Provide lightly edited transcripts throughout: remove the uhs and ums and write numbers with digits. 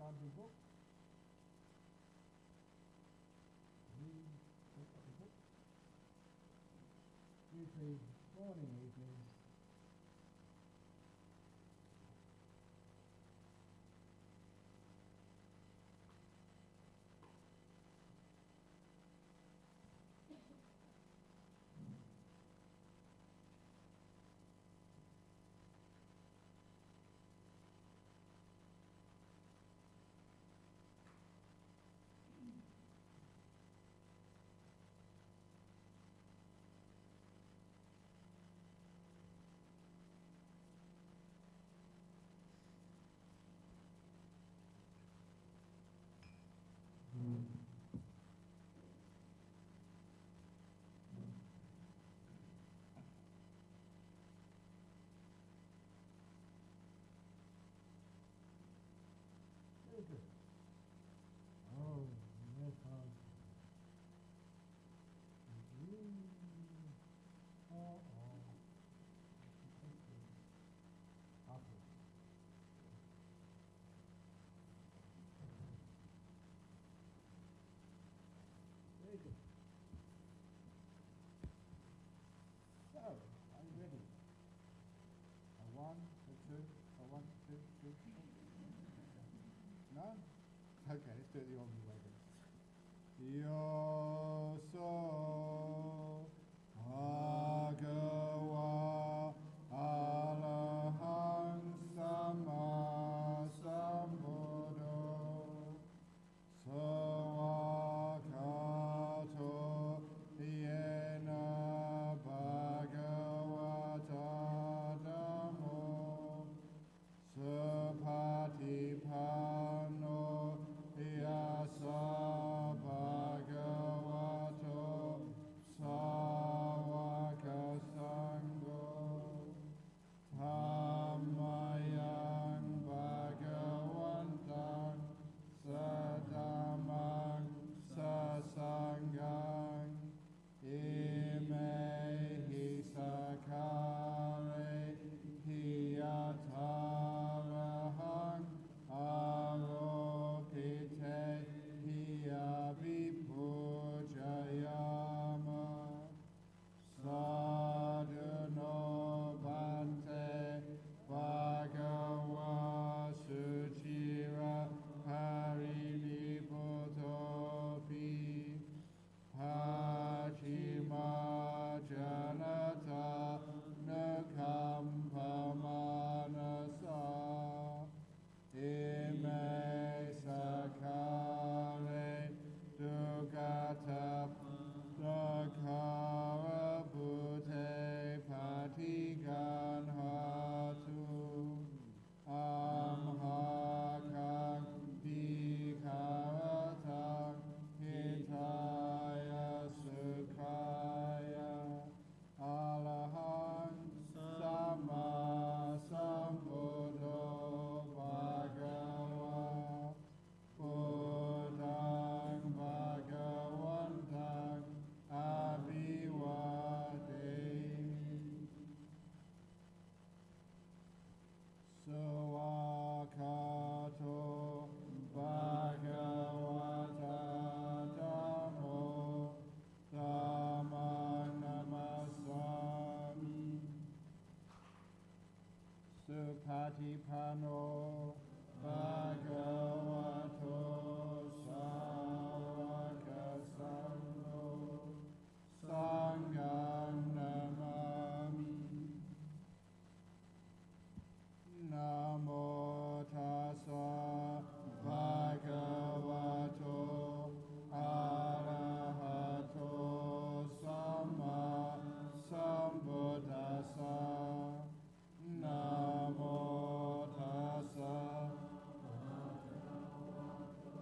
found the book. Read the book. Usually morning, evening. Very good. Oh, yes, oh. Awesome. Very good. So, are you ready? A one, a two, a one, two, three. No? Okay, let's do it the Omni way then. Yo so bhagava arahang samma sambuddho sawakato yena bhagavata dhammo Sapatipano yasa bhagavato sāvaka sangho Dhammayang bhagavantam sadhamang sasangang imehi sakare hiyatarahang aropite hiyavipujayama sadhano bhante bhagava suchira harinibhutopi Hachima janata nakampamanasa ime sakare dukata nakara bhute patigan hatu amhakang dikaratang hitaya sukhaya alahang sama sambuddho bhagava buddhang bhagavantang abhivademi Sawakato bhagavata dhammo dhammang namasami Supatipano bhagavato sāvaka sangho sanghang namami Namo tassa bhagavato arahato samma sambuddhassa Namo tassa bhagavato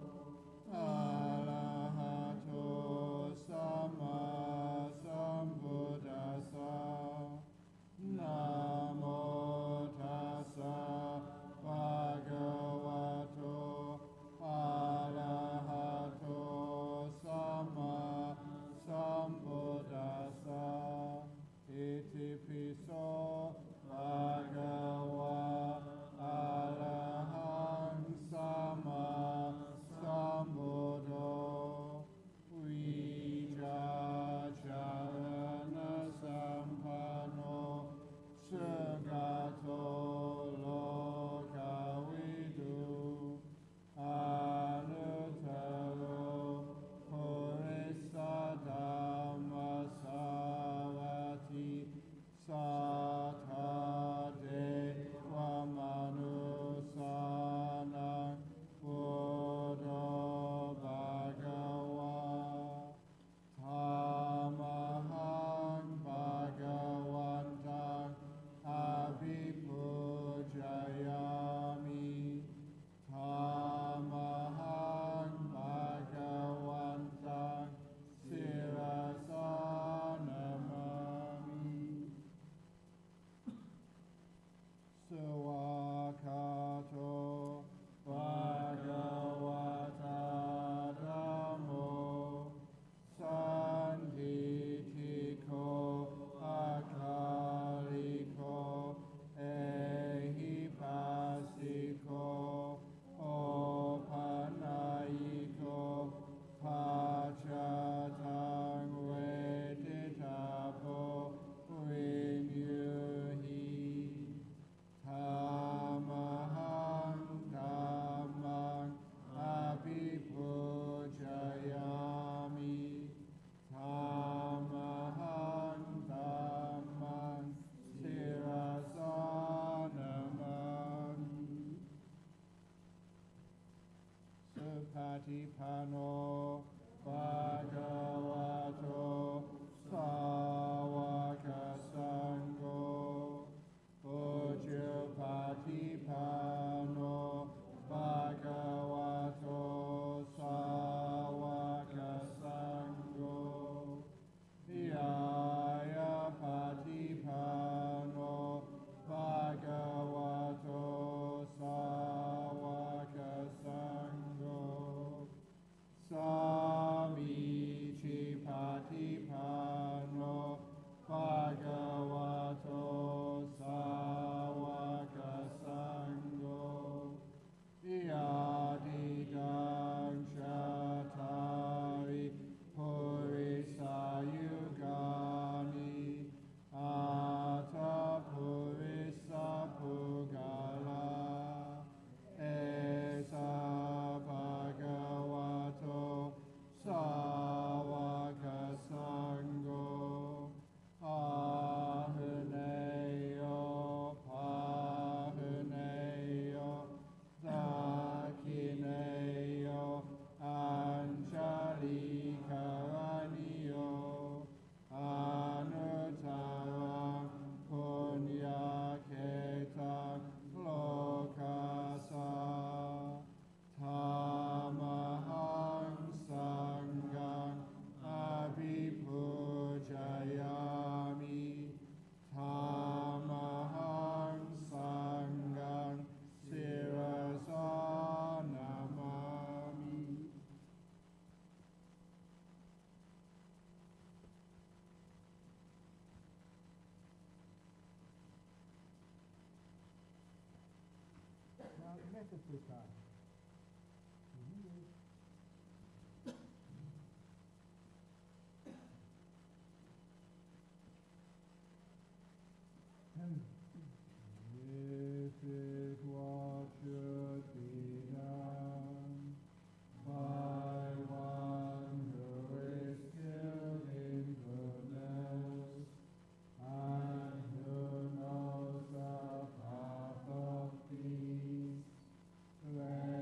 Patipano Bhagavato Sawaka Sangho Ujju Patipano Bhagavato Sawaka Sangho Yaya Patipano Bhagavato Sawaka Sangho Samichi Patipano Bhagavato Sawaka Sangho Yadidang Shatari Purisayugani Ata Purisa Pugala Esa Bhagavato Sawaka Sangho Ahaneyo Pahaneyo Dakineyo Anjalikaranyo Anutaram Punyaketam Lokasa Tamaham Sangam Abhipujayami Tamaham Sangam Sirasa Namami. Now, necessary time. This is what should be done by one who is skilled in goodness and who knows the path of peace. Let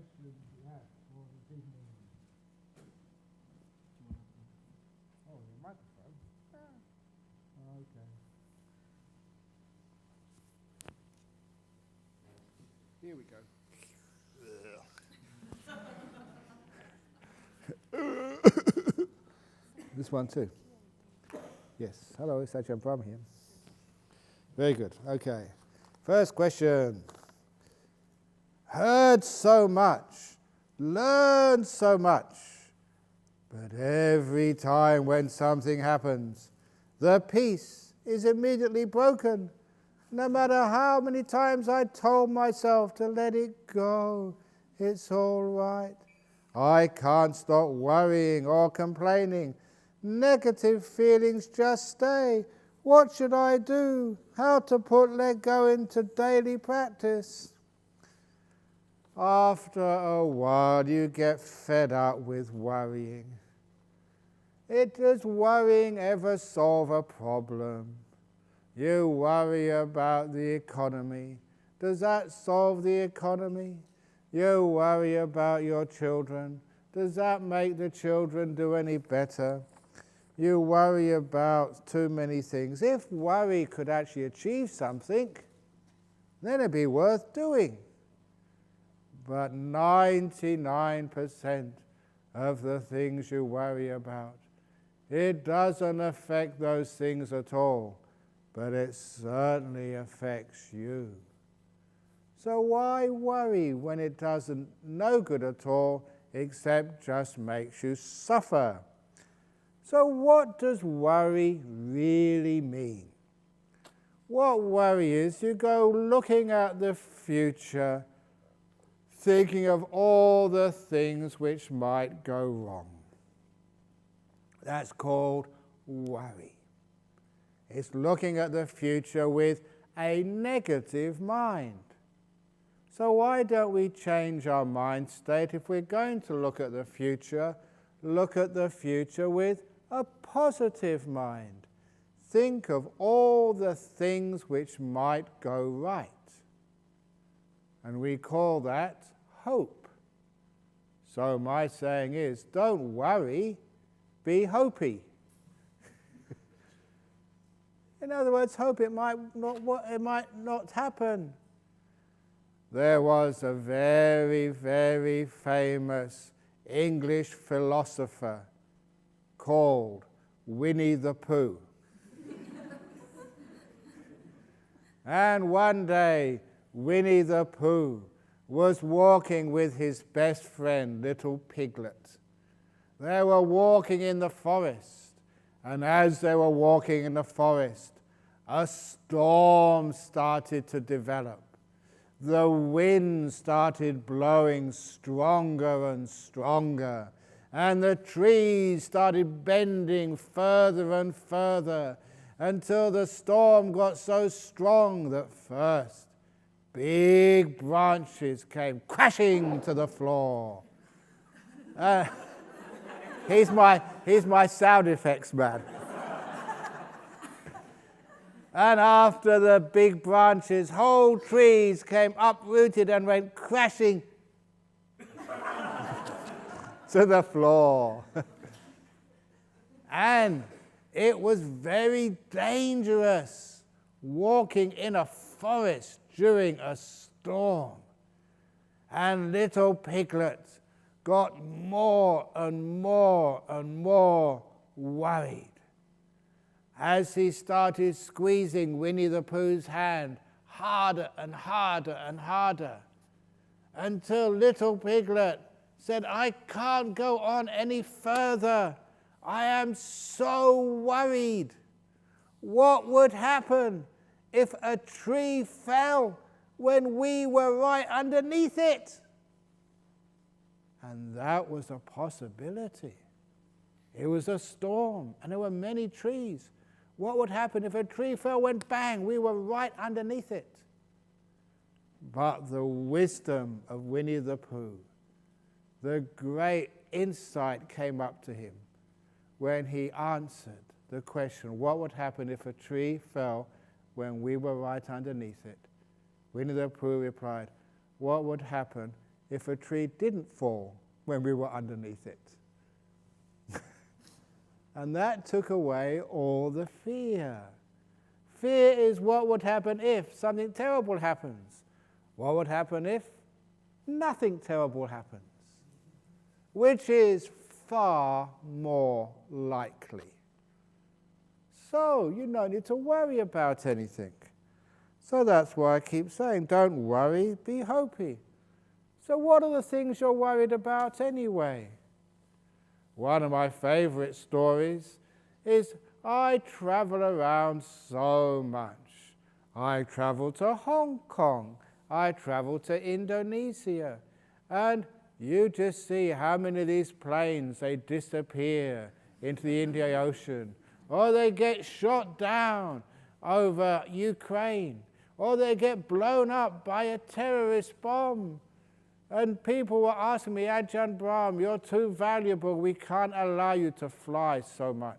questions you have for this evening. Oh, the microphone? Okay. Here we go. This one too. Yes. Hello, it's Ajahn Brahm here. Very good. Okay. First question. Heard so much, learned so much, but every time when something happens, the peace is immediately broken. No matter how many times I told myself to let it go, it's all right. I can't stop worrying or complaining. Negative feelings just stay. What should I do? How to put let go into daily practice? After a while, you get fed up with worrying. Does worrying ever solve a problem? You worry about the economy. Does that solve the economy? You worry about your children. Does that make the children do any better? You worry about too many things. If worry could actually achieve something, then it'd be worth doing. But 99% of the things you worry about, it doesn't affect those things at all, but it certainly affects you. So why worry when it doesn't no good at all, except just makes you suffer? So what does worry really mean? What worry is, you go looking at the future, thinking of all the things which might go wrong. That's called worry. It's looking at the future with a negative mind. So why don't we change our mind state? If we're going to look at the future with a positive mind. Think of all the things which might go right. And we call that hope. So my saying is, don't worry, be hopey. In other words, hope it might not happen. There was a very, very famous English philosopher called Winnie the Pooh. And one day, Winnie the Pooh was walking with his best friend, Little Piglet. They were walking in the forest, and as they were walking in the forest, a storm started to develop. The wind started blowing stronger and stronger, and the trees started bending further and further until the storm got so strong that first big branches came crashing to the floor. He's my sound effects man. And after the big branches, whole trees came uprooted and went crashing to the floor. And it was very dangerous walking in a forest during a storm. And Little Piglet got more and more and more worried as he started squeezing Winnie the Pooh's hand harder and harder and harder, until Little Piglet said, "I can't go on any further. I am so worried. What would happen if a tree fell when we were right underneath it?" And that was a possibility. It was a storm, and there were many trees. What would happen if a tree fell when bang, we were right underneath it? But the wisdom of Winnie the Pooh, the great insight came up to him when he answered the question, what would happen if a tree fell when we were right underneath it? Winnie the Pooh replied, what would happen if a tree didn't fall when we were underneath it. And that took away all the fear. Fear is what would happen if something terrible happens. What would happen if nothing terrible happens? Which is far more likely. So you don't need to worry about anything. So that's why I keep saying, don't worry, be hopey. So what are the things you're worried about anyway? One of my favorite stories is I travel around so much. I travel to Hong Kong. I travel to Indonesia. And you just see how many of these planes, they disappear into the Indian Ocean, or they get shot down over Ukraine, or they get blown up by a terrorist bomb. And people were asking me, Ajahn Brahm, you're too valuable, we can't allow you to fly so much.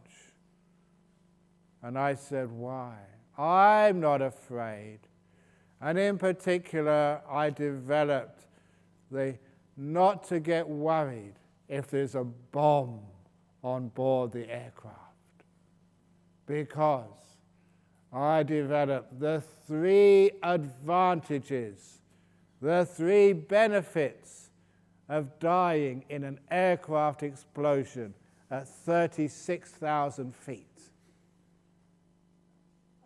And I said, why? I'm not afraid. And in particular, I developed the not to get worried if there's a bomb on board the aircraft. Because I developed the 3 advantages, the 3 benefits of dying in an aircraft explosion at 36,000 feet.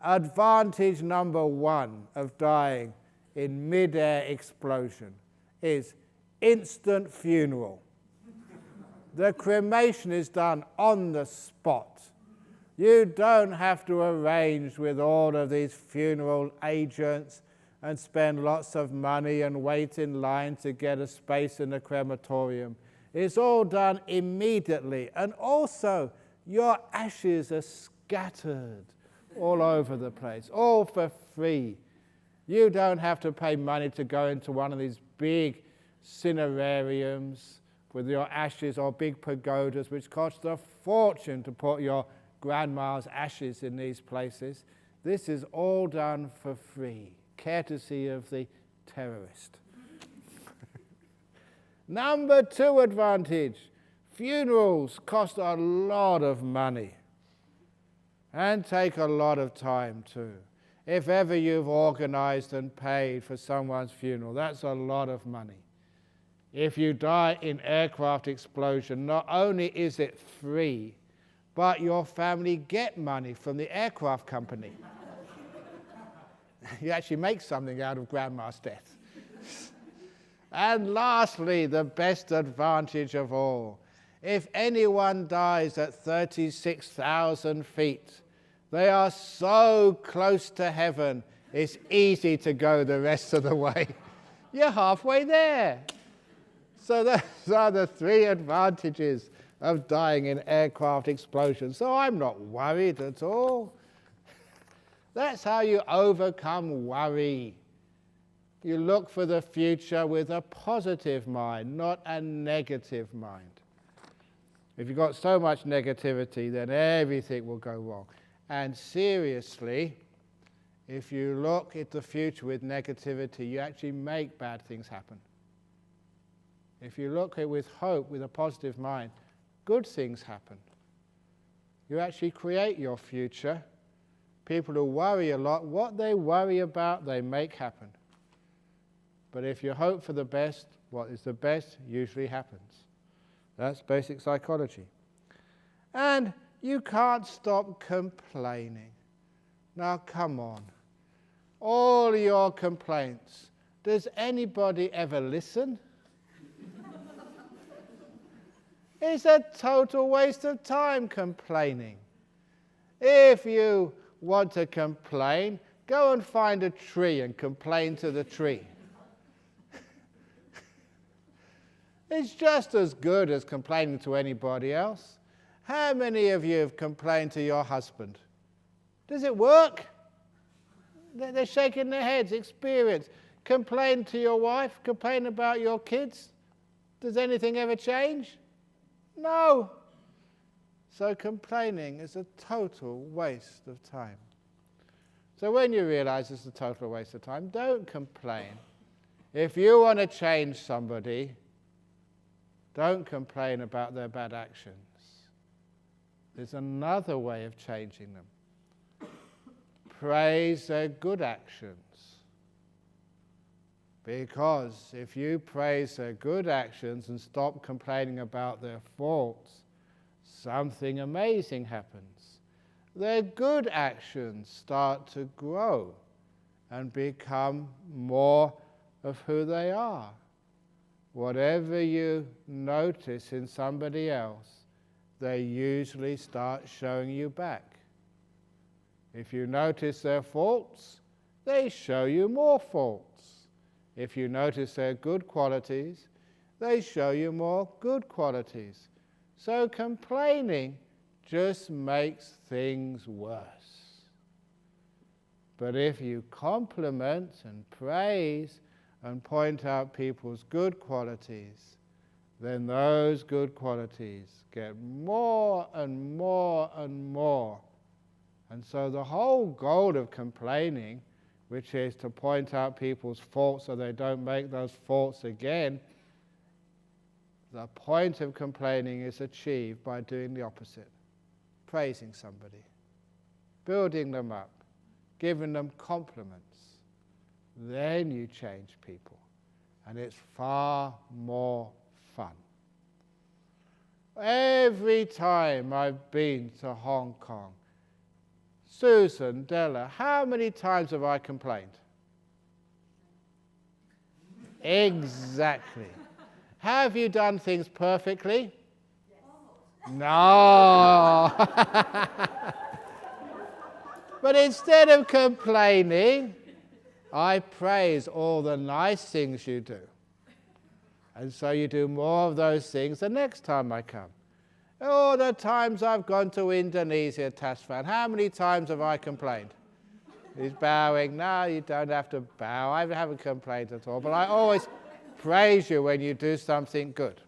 Advantage number 1 of dying in mid-air explosion is instant funeral. The cremation is done on the spot. You don't have to arrange with all of these funeral agents and spend lots of money and wait in line to get a space in the crematorium. It's all done immediately. And also, your ashes are scattered all over the place, all for free. You don't have to pay money to go into one of these big cinerariums with your ashes, or big pagodas, which cost a fortune to put your grandma's ashes in these places. This is all done for free, courtesy of the terrorist. Number 2 advantage, funerals cost a lot of money and take a lot of time too. If ever you've organized and paid for someone's funeral, that's a lot of money. If you die in aircraft explosion, not only is it free, but your family get money from the aircraft company. You actually make something out of grandma's death. And lastly, the best advantage of all, if anyone dies at 36,000 feet, they are so close to heaven, it's easy to go the rest of the way. You're halfway there. So those are the 3 advantages of dying in aircraft explosions. So I'm not worried at all. That's how you overcome worry. You look for the future with a positive mind, not a negative mind. If you've got so much negativity, then everything will go wrong. And seriously, if you look at the future with negativity, you actually make bad things happen. If you look at it with hope, with a positive mind, good things happen. You actually create your future. People who worry a lot, what they worry about, they make happen. But if you hope for the best, what is the best usually happens. That's basic psychology. And you can't stop complaining. Now, come on. All your complaints, does anybody ever listen? It's a total waste of time complaining. If you want to complain, go and find a tree and complain to the tree. It's just as good as complaining to anybody else. How many of you have complained to your husband? Does it work? They're shaking their heads. Experience. Complain to your wife. Complain about your kids. Does anything ever change? No. So complaining is a total waste of time. So when you realize it's a total waste of time, don't complain. If you want to change somebody, don't complain about their bad actions. There's another way of changing them. Praise their good actions. Because if you praise their good actions and stop complaining about their faults, something amazing happens. Their good actions start to grow and become more of who they are. Whatever you notice in somebody else, they usually start showing you back. If you notice their faults, they show you more faults. If you notice their good qualities, they show you more good qualities. So complaining just makes things worse. But if you compliment and praise and point out people's good qualities, then those good qualities get more and more and more. And so the whole goal of complaining, which is to point out people's faults so they don't make those faults again, the point of complaining is achieved by doing the opposite. Praising somebody, building them up, giving them compliments. Then you change people, and it's far more fun. Every time I've been to Hong Kong, Susan, Della, how many times have I complained? Exactly. Have you done things perfectly? Yes. No. But instead of complaining, I praise all the nice things you do. And so you do more of those things the next time I come. All the times I've gone to Indonesia, Tasman, how many times have I complained? He's bowing. No, you don't have to bow. I haven't complained at all. But I always praise you when you do something good.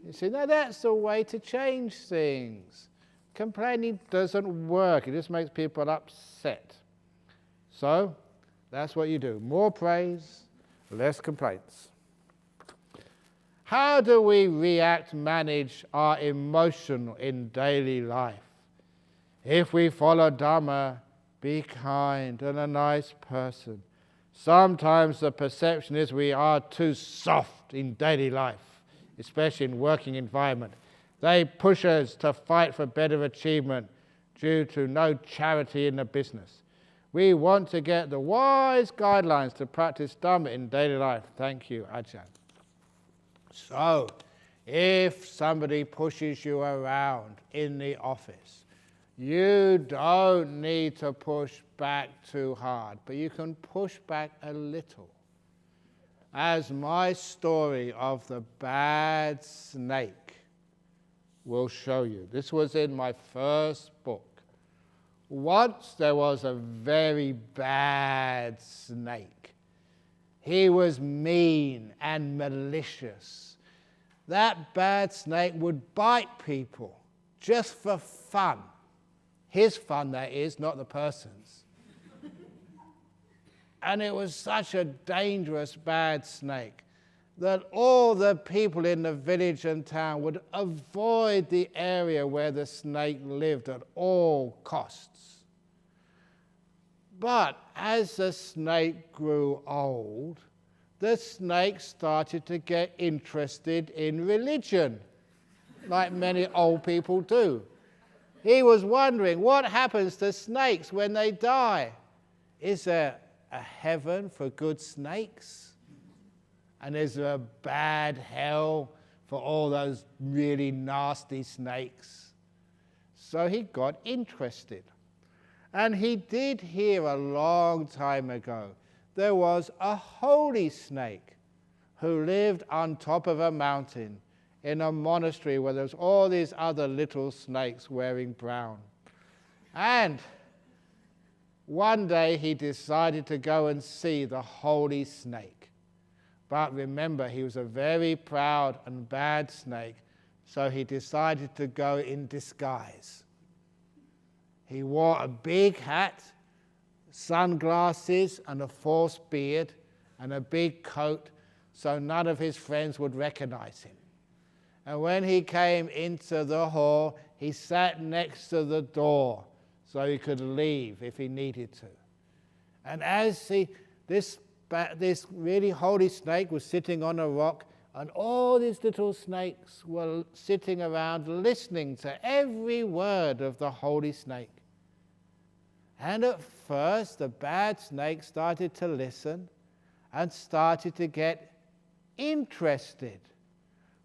You see, now that's the way to change things. Complaining doesn't work. It just makes people upset. So that's what you do. More praise, less complaints. How do we react, manage our emotion in daily life? If we follow Dhamma, be kind and a nice person. Sometimes the perception is we are too soft in daily life, especially in working environment. They push us to fight for better achievement due to no charity in the business. We want to get the wise guidelines to practice Dhamma in daily life. Thank you, Ajahn. So, if somebody pushes you around in the office, you don't need to push back too hard, but you can push back a little. As my story of the bad snake will show you. This was in my first book. Once there was a very bad snake. He was mean and malicious. That bad snake would bite people just for fun. His fun, that is, not the person's. And it was such a dangerous bad snake that all the people in the village and town would avoid the area where the snake lived at all costs. But as the snake grew old, the snake started to get interested in religion, like many old people do. He was wondering, what happens to snakes when they die? Is there a heaven for good snakes? And is there a bad hell for all those really nasty snakes? So he got interested. And he did hear a long time ago there was a holy snake who lived on top of a mountain in a monastery where there was all these other little snakes wearing brown. And one day he decided to go and see the holy snake. But remember, he was a very proud and bad snake, so he decided to go in disguise. He wore a big hat, sunglasses, and a false beard, and a big coat, so none of his friends would recognize him. And when he came into the hall, he sat next to the door so he could leave if he needed to. And as this really holy snake was sitting on a rock, and all these little snakes were sitting around listening to every word of the holy snake. And at first, the bad snake started to listen and started to get interested.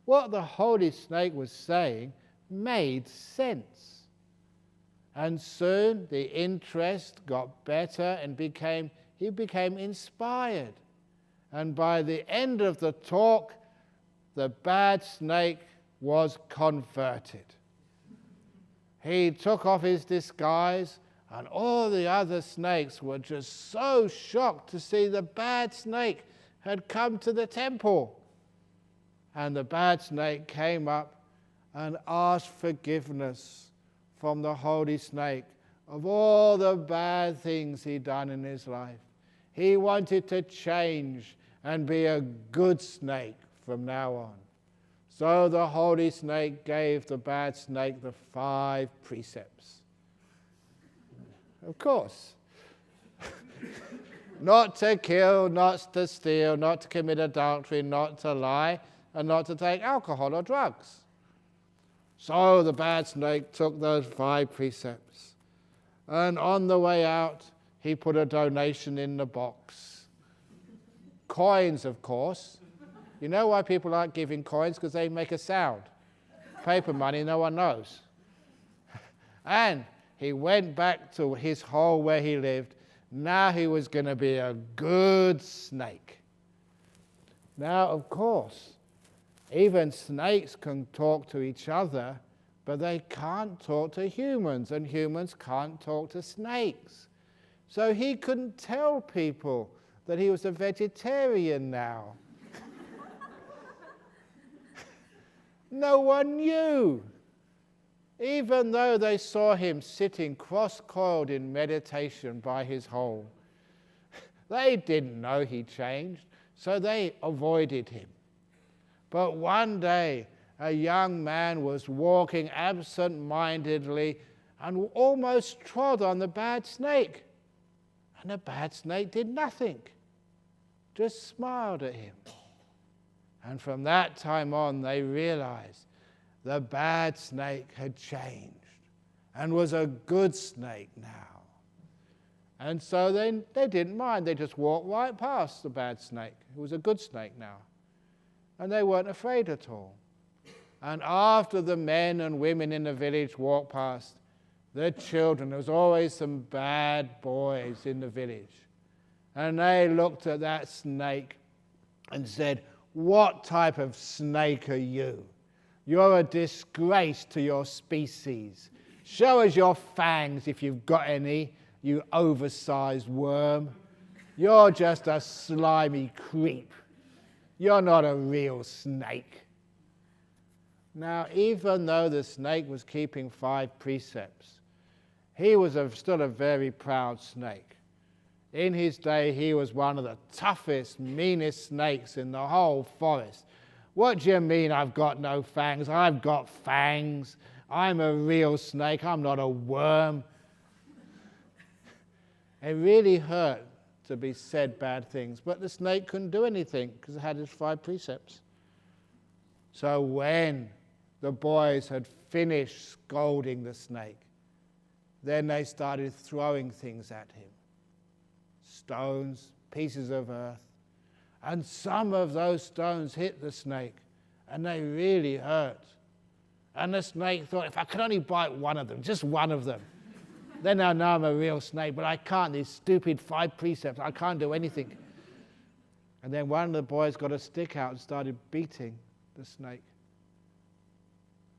What the holy snake was saying made sense. And soon the interest got better and he became inspired. And by the end of the talk, the bad snake was converted. He took off his disguise, and all the other snakes were just so shocked to see the bad snake had come to the temple. And the bad snake came up and asked forgiveness from the holy snake of all the bad things he'd done in his life. He wanted to change and be a good snake from now on. So the holy snake gave the bad snake the 5 precepts. Of course. Not to kill, not to steal, not to commit adultery, not to lie, and not to take alcohol or drugs. So the bad snake took those 5 precepts. And on the way out, he put a donation in the box. Coins, of course. You know why people like giving coins? Because they make a sound. Paper money, no one knows. And he went back to his hole where he lived. Now he was going to be a good snake. Now, of course, even snakes can talk to each other, but they can't talk to humans, and humans can't talk to snakes. So he couldn't tell people that he was a vegetarian now. No one knew. Even though they saw him sitting cross-coiled in meditation by his hole. They didn't know he changed, so they avoided him. But one day, a young man was walking absent-mindedly and almost trod on the bad snake. And the bad snake did nothing, just smiled at him. And from that time on, they realized the bad snake had changed and was a good snake now. And so they didn't mind. They just walked right past the bad snake. It was a good snake now. And they weren't afraid at all. And after the men and women in the village walked past, the children, there was always some bad boys in the village. And they looked at that snake and said, "What type of snake are you? You're a disgrace to your species. Show us your fangs if you've got any, you oversized worm. You're just a slimy creep. You're not a real snake." Now, even though the snake was keeping 5 precepts, he was still a very proud snake. In his day, he was one of the toughest, meanest snakes in the whole forest. "What do you mean I've got no fangs? I've got fangs. I'm a real snake. I'm not a worm." It really hurt to be said bad things, but the snake couldn't do anything because it had his 5 precepts. So when the boys had finished scolding the snake, then they started throwing things at him. Stones, pieces of earth. And some of those stones hit the snake, and they really hurt. And the snake thought, if I could only bite one of them, just one of them, then I know I'm a real snake, but I can't. These stupid 5 precepts, I can't do anything. And then one of the boys got a stick out and started beating the snake.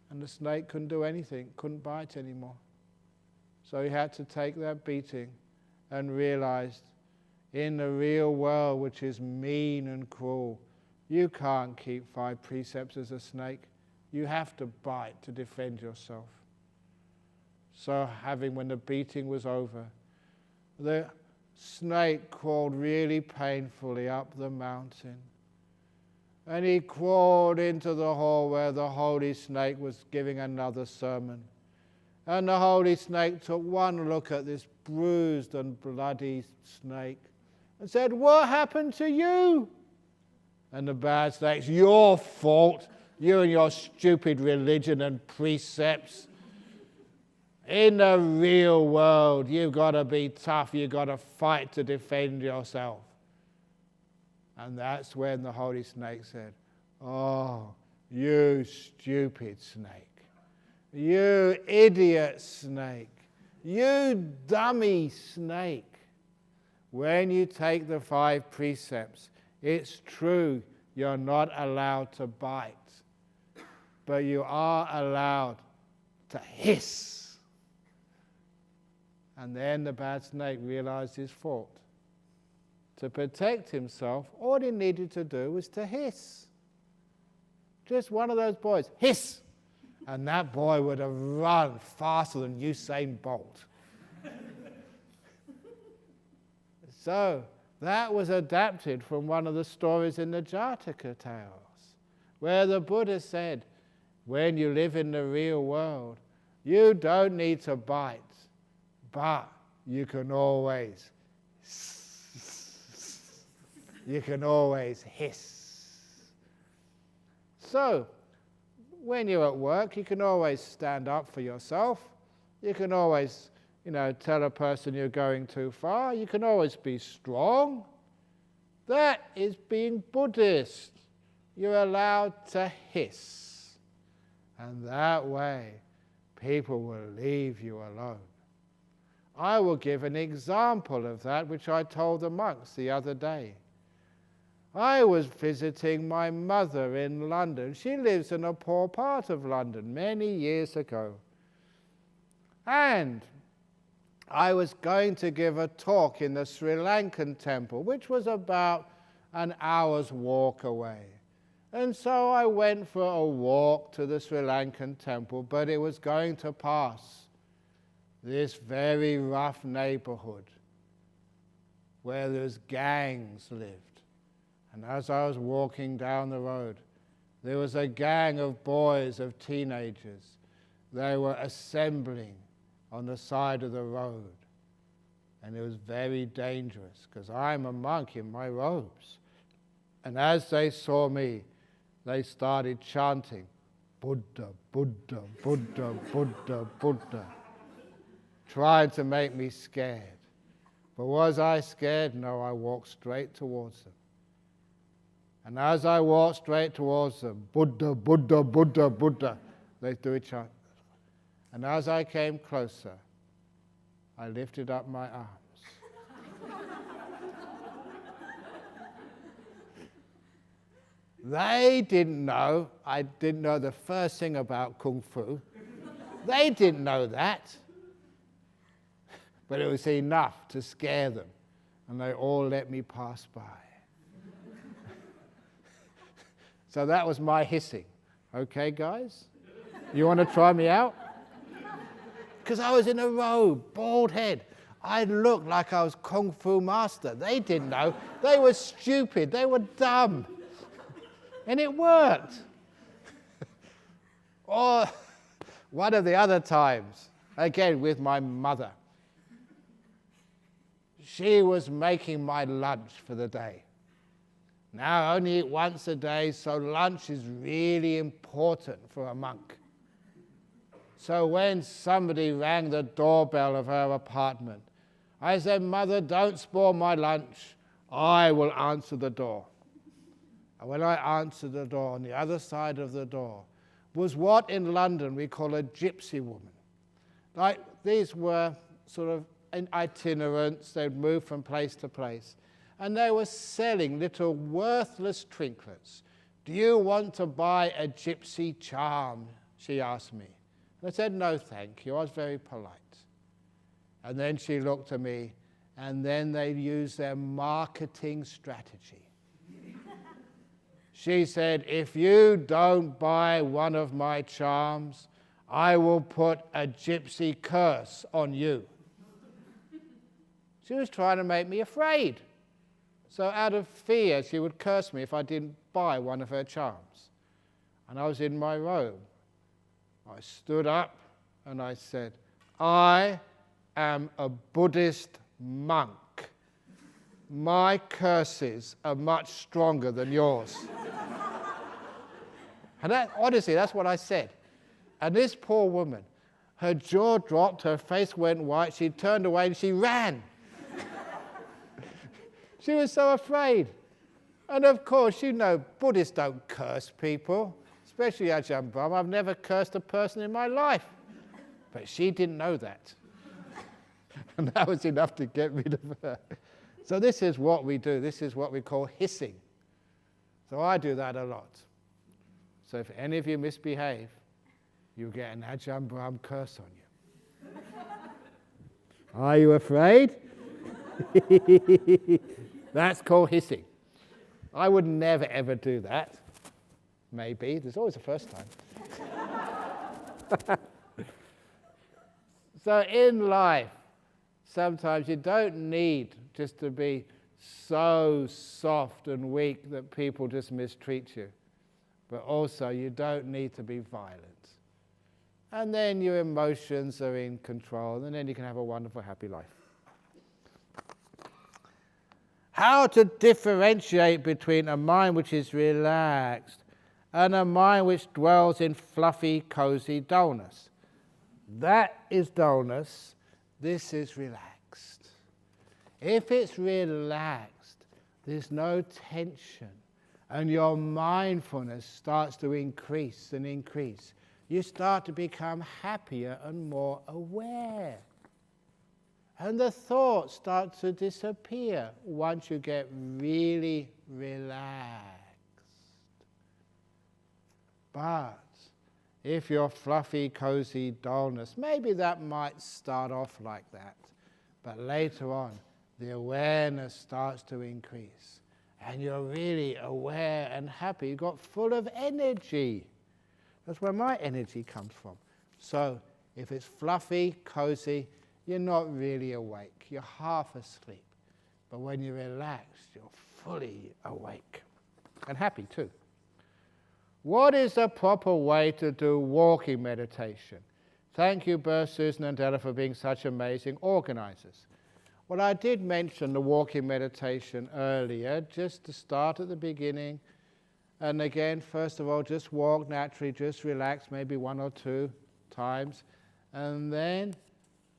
And the snake couldn't do anything, couldn't bite anymore. So he had to take that beating and realized in the real world, which is mean and cruel, you can't keep 5 precepts as a snake. You have to bite to defend yourself. So when the beating was over, the snake crawled really painfully up the mountain. And he crawled into the hall where the holy snake was giving another sermon. And the holy snake took one look at this bruised and bloody snake and said, "What happened to you?" And the bad snake's, "Your fault, you and your stupid religion and precepts. In the real world, you've got to be tough, you've got to fight to defend yourself." And that's when the holy snake said, "Oh, you stupid snake. You idiot snake. You dummy snake. When you take the 5 precepts, it's true you're not allowed to bite, but you are allowed to hiss." And then the bad snake realized his fault. To protect himself, all he needed to do was to hiss. Just one of those boys, hiss! And that boy would have run faster than Usain Bolt. So that was adapted from one of the stories in the Jataka tales, where the Buddha said, when you live in the real world, you don't need to bite, but you can always hiss. So, when you're at work, you can always stand up for yourself. You can always, tell a person you're going too far. You can always be strong. That is being Buddhist. You're allowed to hiss. And that way, people will leave you alone. I will give an example of that, which I told the monks the other day. I was visiting my mother in London. She lives in a poor part of London many years ago. And I was going to give a talk in the Sri Lankan temple, which was about an hour's walk away. And so I went for a walk to the Sri Lankan temple, but it was going to pass this very rough neighborhood where those gangs lived. And as I was walking down the road, there was a gang of boys, of teenagers. They were assembling on the side of the road. And it was very dangerous, because I'm a monk in my robes. And as they saw me, they started chanting, "Buddha, Buddha, Buddha, Buddha, Buddha," trying to make me scared. But was I scared? No, I walked straight towards them. And as I walked straight towards them, "Buddha, Buddha, Buddha, Buddha," they do a chant. And as I came closer, I lifted up my arms. They didn't know. I didn't know the first thing about Kung Fu. They didn't know that. But it was enough to scare them. And they all let me pass by. So that was my hissing. Okay, guys? You want to try me out? Because I was in a robe, bald head. I looked like I was Kung Fu master. They didn't know. They were stupid. They were dumb. And it worked. Or one of the other times, again with my mother. She was making my lunch for the day. Now I only eat once a day, so lunch is really important for a monk. So when somebody rang the doorbell of her apartment, I said, "Mother, don't spoil my lunch. I will answer the door." And when I answered the door, on the other side of the door was what in London we call a gypsy woman. Like, these were sort of itinerants. They'd move from place to place. And they were selling little worthless trinkets. "Do you want to buy a gypsy charm?" she asked me. And I said, "No, thank you." I was very polite. And then she looked at me, and then they used their marketing strategy. She said, "If you don't buy one of my charms, I will put a gypsy curse on you." She was trying to make me afraid. So out of fear, she would curse me if I didn't buy one of her charms. And I was in my robe. I stood up and I said, I am a Buddhist monk. My curses are much stronger than yours. And honestly, that's what I said. And this poor woman, her jaw dropped, her face went white, she turned away and she ran. She was so afraid. And of course, you know, Buddhists don't curse people, especially Ajahn Brahm. I've never cursed a person in my life. But she didn't know that. And that was enough to get rid of her. So this is what we do. This is what we call hissing. So I do that a lot. So if any of you misbehave, you get an Ajahn Brahm curse on you. Are you afraid? That's called hissing. I would never ever do that. Maybe. There's always a first time. So in life, sometimes you don't need just to be so soft and weak that people just mistreat you. But also you don't need to be violent. And then your emotions are in control, and then you can have a wonderful, happy life. How to differentiate between a mind which is relaxed and a mind which dwells in fluffy, cozy dullness. That is dullness. This is relaxed. If it's relaxed, there's no tension, and your mindfulness starts to increase and increase. You start to become happier and more aware. And the thoughts start to disappear once you get really relaxed. But if you're fluffy, cozy dullness, maybe that might start off like that. But later on, the awareness starts to increase. And you're really aware and happy. You got full of energy. That's where my energy comes from. So if it's fluffy, cozy, you're not really awake. You're half asleep. But when you're relaxed, you're fully awake. And happy too. What is the proper way to do walking meditation? Thank you, Bert, Susan, and Della, for being such amazing organizers. Well, I did mention the walking meditation earlier, just to start at the beginning. And again, first of all, just walk naturally, just relax, maybe 1 or 2 times. And then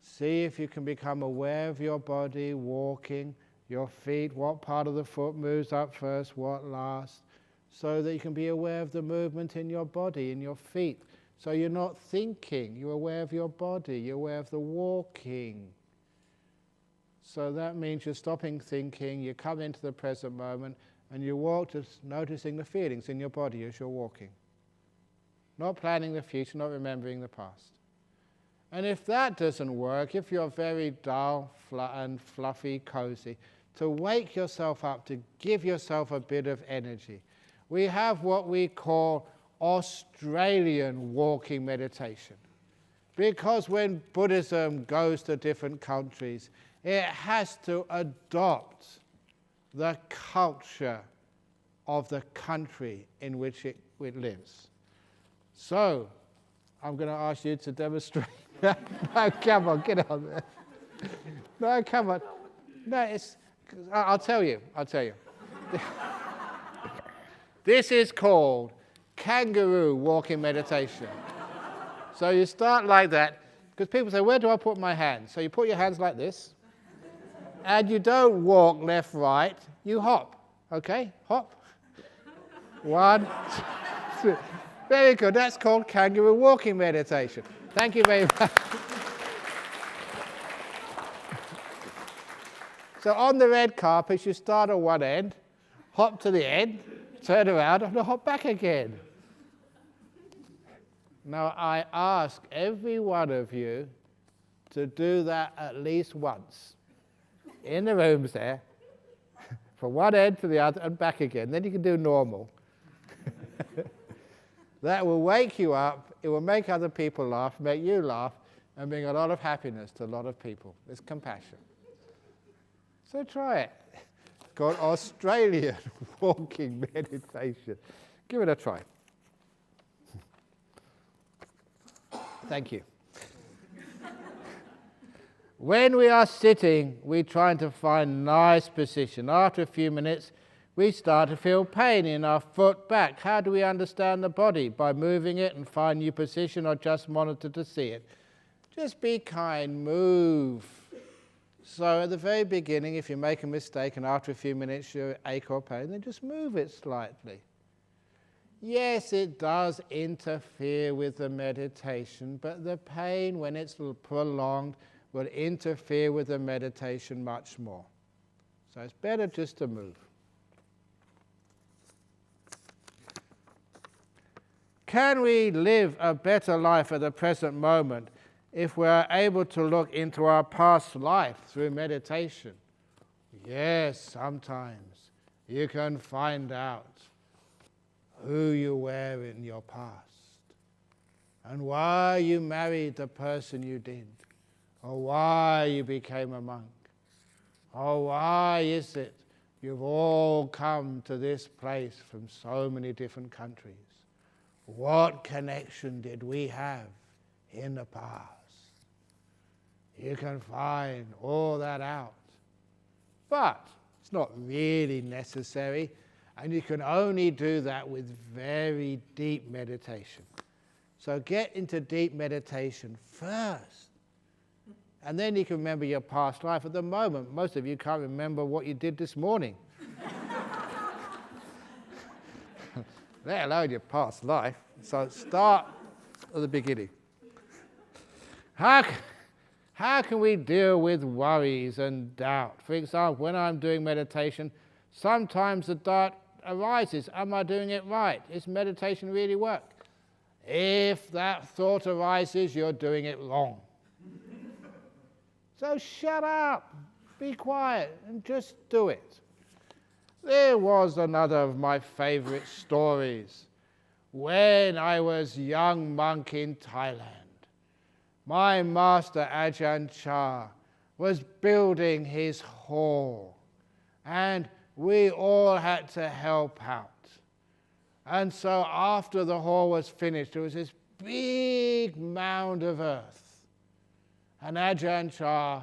see if you can become aware of your body, walking, your feet, what part of the foot moves up first, what last, so that you can be aware of the movement in your body, in your feet. So you're not thinking, you're aware of your body, you're aware of the walking. So that means you're stopping thinking, you come into the present moment, and you walk just noticing the feelings in your body as you're walking. Not planning the future, not remembering the past. And if that doesn't work, if you're very dull and fluffy, cozy, to wake yourself up, to give yourself a bit of energy, we have what we call Australian walking meditation. Because when Buddhism goes to different countries, it has to adopt the culture of the country in which it lives. So, I'm going to ask you to demonstrate. No, come on, get on there. No, come on. No, I'll tell you. This is called kangaroo walking meditation. So you start like that, because people say, where do I put my hands? So you put your hands like this, and you don't walk left, right, you hop. Okay, hop. 1, 2. Very good, that's called kangaroo walking meditation. Thank you very much. So on the red carpet, you start at one end, hop to the end, turn around, and hop back again. Now, I ask every one of you to do that at least once. In the rooms there, from one end to the other and back again. Then you can do normal. That will wake you up, it will make other people laugh, make you laugh, and bring a lot of happiness to a lot of people. It's compassion. So try it. It's called Australian walking meditation. Give it a try. Thank you. When we are sitting, we're trying to find a nice position. After a few minutes, we start to feel pain in our foot back. How do we understand the body? By moving it and find new position, or just monitor to see it? Just be kind, move. So at the very beginning, if you make a mistake and after a few minutes you ache or pain, then just move it slightly. Yes, it does interfere with the meditation, but the pain, when it's prolonged, will interfere with the meditation much more. So it's better just to move. Can we live a better life at the present moment if we are able to look into our past life through meditation? Yes, sometimes you can find out who you were in your past and why you married the person you did, or why you became a monk, or why is it you've all come to this place from so many different countries. What connection did we have in the past? You can find all that out. But it's not really necessary, and you can only do that with very deep meditation. So get into deep meditation first, and then you can remember your past life. At the moment, most of you can't remember what you did this morning. Let alone your past life. So start at the beginning. How can we deal with worries and doubt? For example, when I'm doing meditation, sometimes the doubt arises. Am I doing it right? Is meditation really work? If that thought arises, you're doing it wrong. So shut up, be quiet, and just do it. There was another of my favorite stories. When I was a young monk in Thailand, my master Ajahn Chah was building his hall, and we all had to help out. And so after the hall was finished, there was this big mound of earth. And Ajahn Chah,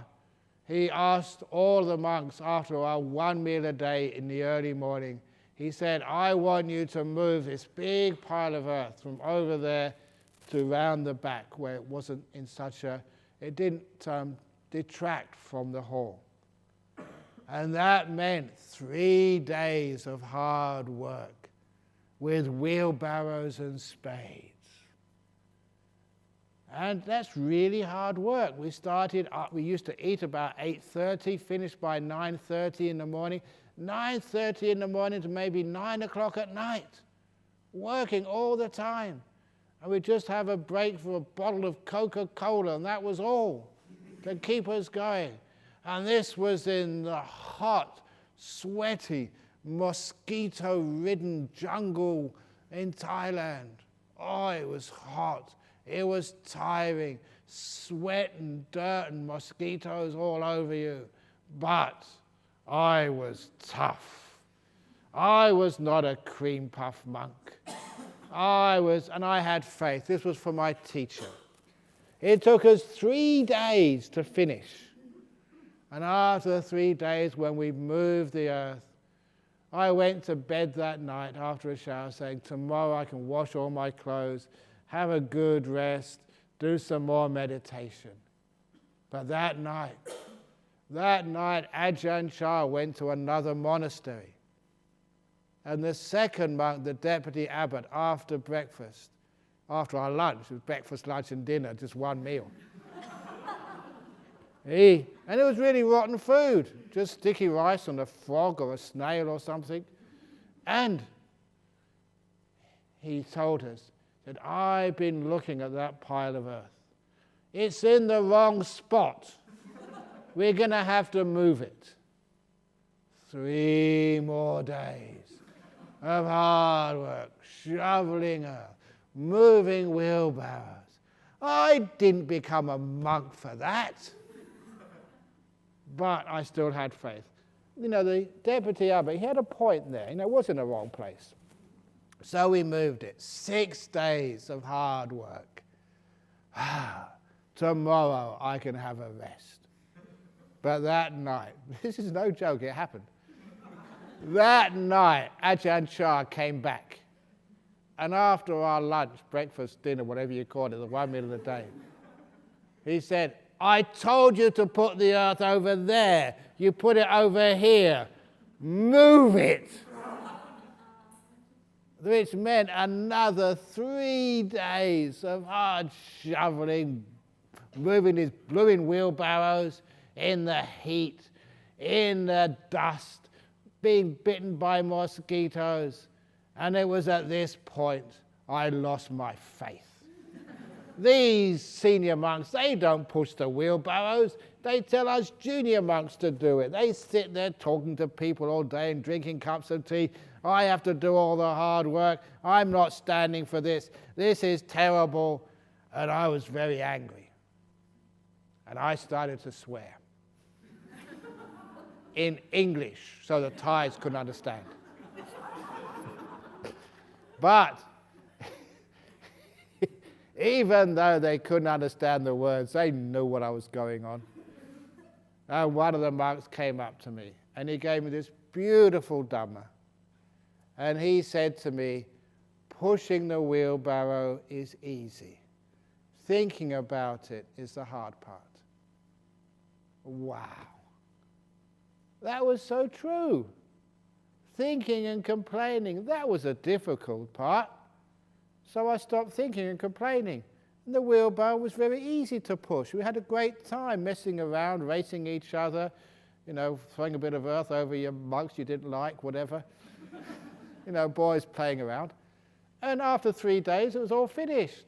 he asked all the monks after our one meal a day in the early morning, he said, I want you to move this big pile of earth from over there to round the back where it wasn't in such a, it didn't detract from the hall. And that meant 3 days of hard work with wheelbarrows and spades. And that's really hard work. We used to eat about 8:30, finished by 9:30 in the morning. 9:30 in the morning to maybe 9 o'clock at night, working all the time. And we'd just have a break for a bottle of Coca-Cola, and that was all to keep us going. And this was in the hot, sweaty, mosquito-ridden jungle in Thailand. Oh, it was hot. It was tiring. Sweat and dirt and mosquitoes all over you. But I was tough. I was not a cream puff monk. And I had faith. This was for my teacher. It took us 3 days to finish. And after the 3 days, when we moved the earth, I went to bed that night after a shower saying, tomorrow I can wash all my clothes, have a good rest, do some more meditation. But that night, Ajahn Chah went to another monastery. And the second monk, the deputy abbot, after breakfast, after our lunch, it was breakfast, lunch and dinner, just one meal. And it was really rotten food, just sticky rice and a frog or a snail or something. And he told us that I've been looking at that pile of earth. It's in the wrong spot. We're going to have to move it. 3 more days of hard work, shoveling earth, moving wheelbarrows. I didn't become a monk for that. But I still had faith. the deputy abbot, he had a point there. It was in the wrong place. So we moved it. 6 days of hard work. Tomorrow I can have a rest. But that night, this is no joke, it happened. That night, Ajahn Chah came back. And after our lunch, breakfast, dinner, whatever you call it, the 1 meal of the day, he said, I told you to put the earth over there. You put it over here. Move it. Which meant another 3 days of hard shoveling, moving these blooming wheelbarrows in the heat, in the dust, being bitten by mosquitoes. And it was at this point I lost my faith. These senior monks, they don't push the wheelbarrows. They tell us junior monks to do it. They sit there talking to people all day and drinking cups of tea. I have to do all the hard work. I'm not standing for this. This is terrible. And I was very angry. And I started to swear in English so the Thais couldn't understand. But even though they couldn't understand the words, they knew what I was going on. And one of the monks came up to me and he gave me this beautiful Dhamma. And he said to me, pushing the wheelbarrow is easy. Thinking about it is the hard part. Wow. That was so true. Thinking and complaining, that was a difficult part. So I stopped thinking and complaining. And the wheelbarrow was very easy to push. We had a great time messing around, racing each other, throwing a bit of earth over your monks you didn't like, whatever. Boys playing around. And after 3 days, it was all finished.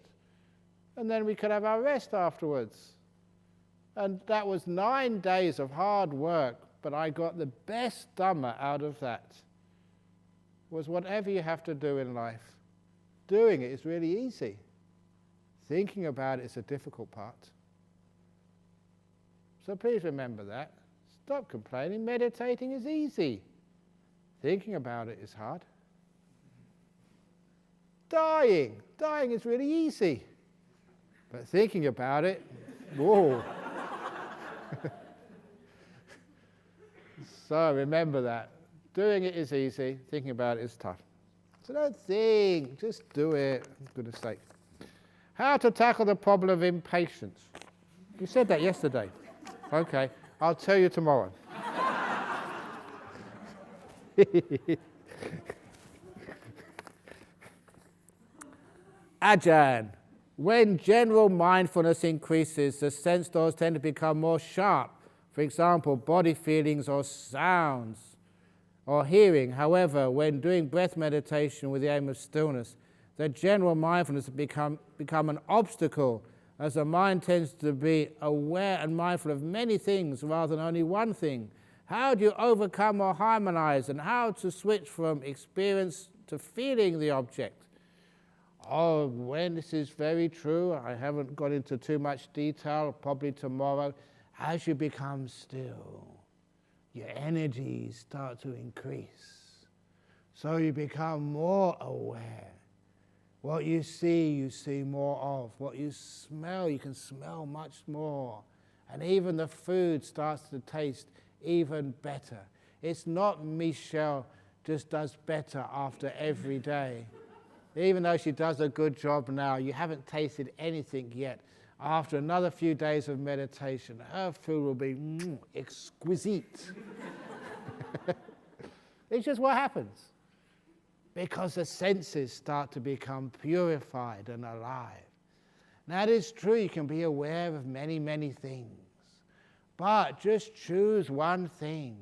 And then we could have our rest afterwards. And that was 9 days of hard work, but I got the best Dhamma out of that. Was whatever you have to do in life, doing it is really easy. Thinking about it is a difficult part. So please remember that. Stop complaining. Meditating is easy. Thinking about it is hard. Dying is really easy. But thinking about it, whoa. So remember that. Doing it is easy, thinking about it is tough. So don't think, just do it, for goodness sake. How to tackle the problem of impatience. You said that yesterday. Okay, I'll tell you tomorrow. Ajahn, when general mindfulness increases, the sense doors tend to become more sharp. For example, body feelings or sounds or hearing. However, when doing breath meditation with the aim of stillness, the general mindfulness become an obstacle, as the mind tends to be aware and mindful of many things rather than only one thing. How do you overcome or harmonize, and how to switch from experience to feeling the object? Oh, when this is very true, I haven't got into too much detail, probably tomorrow. As you become still, your energies start to increase. So you become more aware. What you see more of. What you smell, you can smell much more. And even the food starts to taste even better. It's not Michelle just does better after every day. Even though she does a good job now, you haven't tasted anything yet. After another few days of meditation, her food will be exquisite. It's just what happens. Because the senses start to become purified and alive. Now it is true, you can be aware of many, many things. But just choose one thing.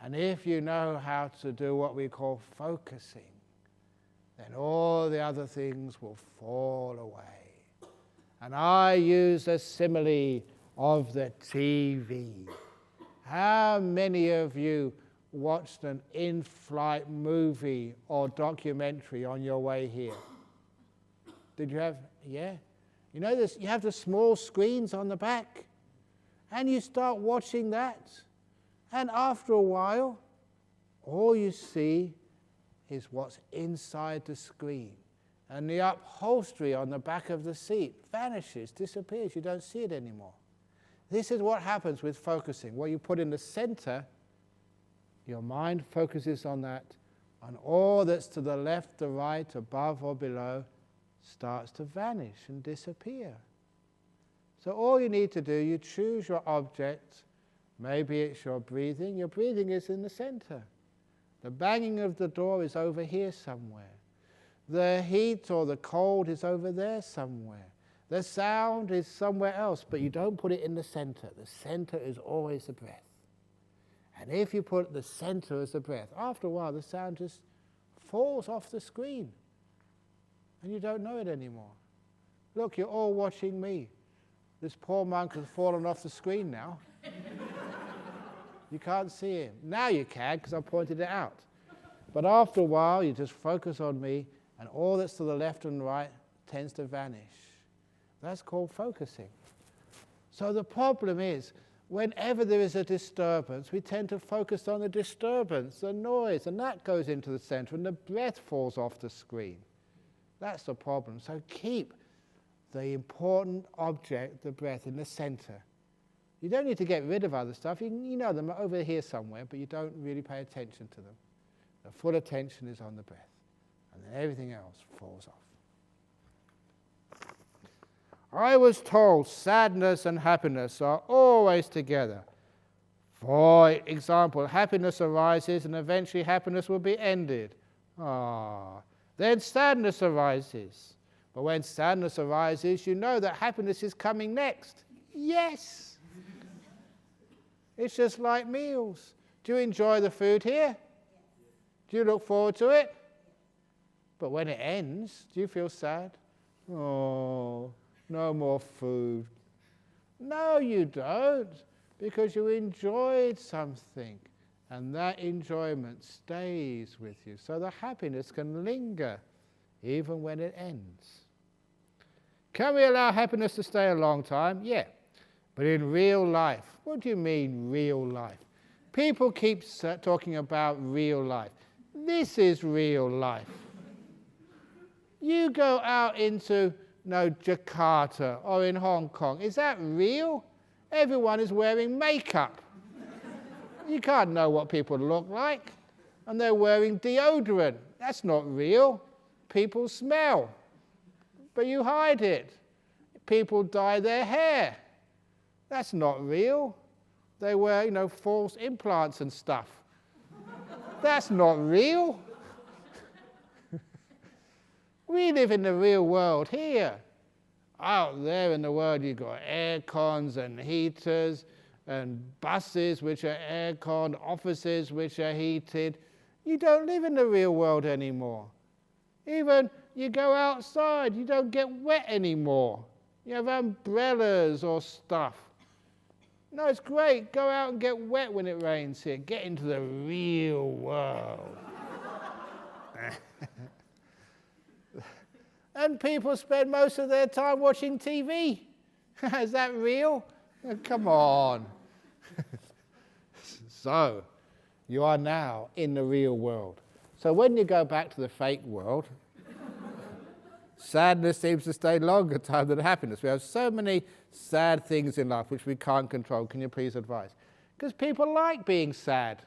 And if you know how to do what we call focusing, then all the other things will fall away. And I use a simile of the TV. How many of you watched an in-flight movie or documentary on your way here? Did you have, yeah? You know this, you have the small screens on the back, and you start watching that, And after a while, all you see is what's inside the screen. And the upholstery on the back of the seat vanishes, disappears. You don't see it anymore. This is what happens with focusing. What you put in the center, your mind focuses on that, and all that's to the left, the right, above or below starts to vanish and disappear. So all you need to do, you choose your object. Maybe it's your breathing. Your breathing is in the center. The banging of the door is over here somewhere. The heat or the cold is over there somewhere. The sound is somewhere else, but you don't put it in the center. The center is always the breath. And if you put the center as the breath, after a while the sound just falls off the screen. And you don't know it anymore. Look, you're all watching me. This poor monk has fallen off the screen now. You can't see him. Now you can, because I pointed it out. But after a while, you just focus on me, and all that's to the left and right tends to vanish. That's called focusing. So the problem is, whenever there is a disturbance, we tend to focus on the disturbance, the noise, and that goes into the center, and the breath falls off the screen. That's the problem. So keep the important object, the breath, in the center. You don't need to get rid of other stuff. You know them over here somewhere, but you don't really pay attention to them. The full attention is on the breath, and then everything else falls off. I was told sadness and happiness are always together. For example, happiness arises and eventually happiness will be ended. Then sadness arises. But when sadness arises, you know that happiness is coming next. Yes! It's just like meals. Do you enjoy the food here? Do you look forward to it? But when it ends, do you feel sad? Oh, no more food. No, you don't, because you enjoyed something, and that enjoyment stays with you. So the happiness can linger even when it ends. Can we allow happiness to stay a long time? Yeah. But in real life, what do you mean real life? People keep talking about real life. This is real life. You go out into Jakarta or in Hong Kong. Is that real? Everyone is wearing makeup. You can't know what people look like. And they're wearing deodorant. That's not real. People smell. But you hide it. People dye their hair. That's not real. They wear, false implants and stuff. That's not real. We live in the real world here. Out there in the world, you've got air cons and heaters and buses which are air-conned, offices which are heated. You don't live in the real world anymore. Even you go outside, you don't get wet anymore. You have umbrellas or stuff. No, it's great. Go out and get wet when it rains here. Get into the real world. And people spend most of their time watching TV. Is that real? Come on. So, you are now in the real world. So when you go back to the fake world, sadness seems to stay longer time than happiness. We have so many sad things in life which we can't control. Can you please advise? Because people like being sad.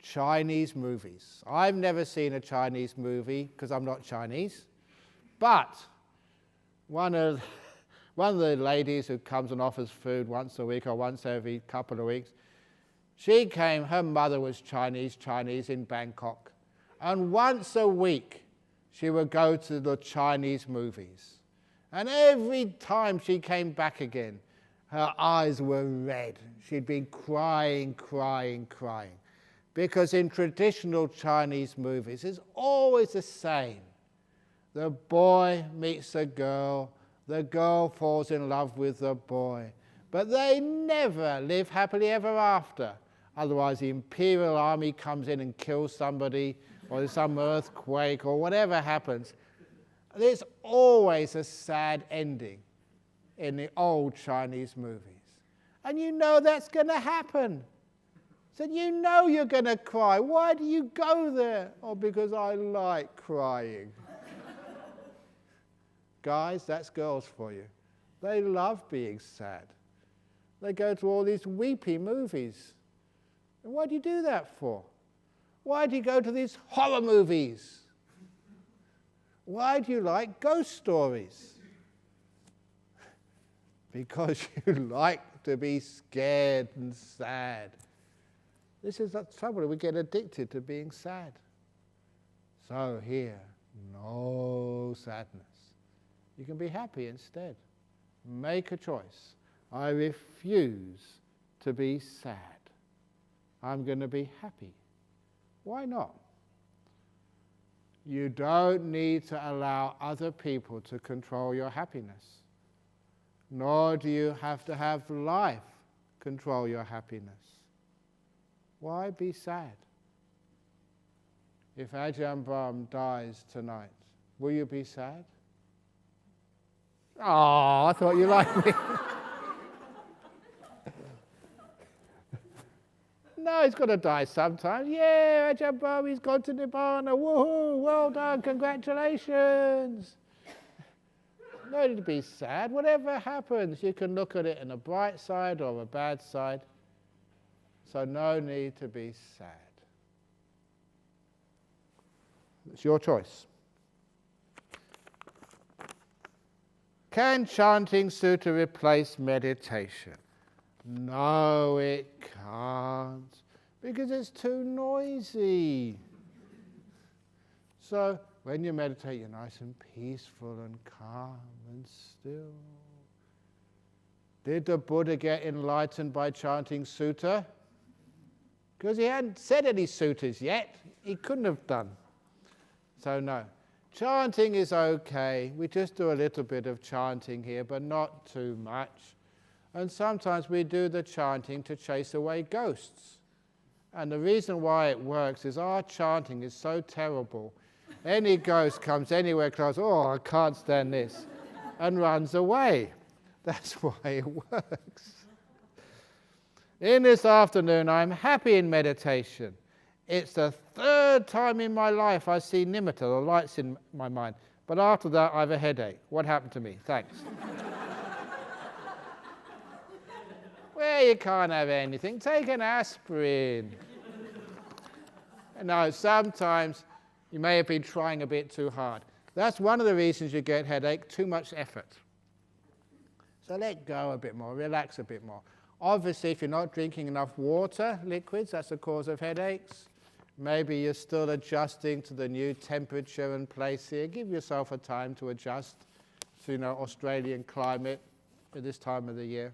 Chinese movies. I've never seen a Chinese movie because I'm not Chinese. But one of the ladies who comes and offers food once a week or once every couple of weeks, she came, her mother was Chinese in Bangkok. And once a week, she would go to the Chinese movies. And every time she came back again, her eyes were red. She'd been crying. Because in traditional Chinese movies, it's always the same. The boy meets the girl falls in love with the boy. But they never live happily ever after. Otherwise, the imperial army comes in and kills somebody, or there's some earthquake, or whatever happens. There's always a sad ending in the old Chinese movies. And you know that's going to happen. So you know you're going to cry. Why do you go there? Oh, because I like crying. Guys, that's girls for you. They love being sad. They go to all these weepy movies. And why do you do that for? Why do you go to these horror movies? Why do you like ghost stories? Because you like to be scared and sad. This is the trouble. We get addicted to being sad. So here, no sadness. You can be happy instead. Make a choice. I refuse to be sad. I'm going to be happy. Why not? You don't need to allow other people to control your happiness. Nor do you have to have life control your happiness. Why be sad? If Ajahn Brahm dies tonight, will you be sad? Oh, I thought you liked me. No, he's got to die sometime. Yeah, Ajahn Brahm, he's gone to Nibbana. Woohoo, well done, congratulations. No need to be sad. Whatever happens, you can look at it in a bright side or a bad side. So no need to be sad. It's your choice. Can chanting sutta replace meditation? No, it can't, because it's too noisy. So when you meditate, you're nice and peaceful and calm and still. Did the Buddha get enlightened by chanting sutta? Because he hadn't said any suttas yet. He couldn't have done. So no. Chanting is okay. We just do a little bit of chanting here, but not too much. And sometimes we do the chanting to chase away ghosts. And the reason why it works is our chanting is so terrible. Any ghost comes anywhere close, oh, I can't stand this, and runs away. That's why it works. In this afternoon, I'm happy in meditation. It's the third time in my life I see nimitta, or lights in my mind. But after that, I have a headache. What happened to me? Thanks. Well, you can't have anything. Take an aspirin. No, sometimes you may have been trying a bit too hard. That's one of the reasons you get headache, too much effort. So let go a bit more, relax a bit more. Obviously, if you're not drinking enough water, liquids, that's a cause of headaches. Maybe you're still adjusting to the new temperature and place here. Give yourself a time to adjust to, Australian climate at this time of the year,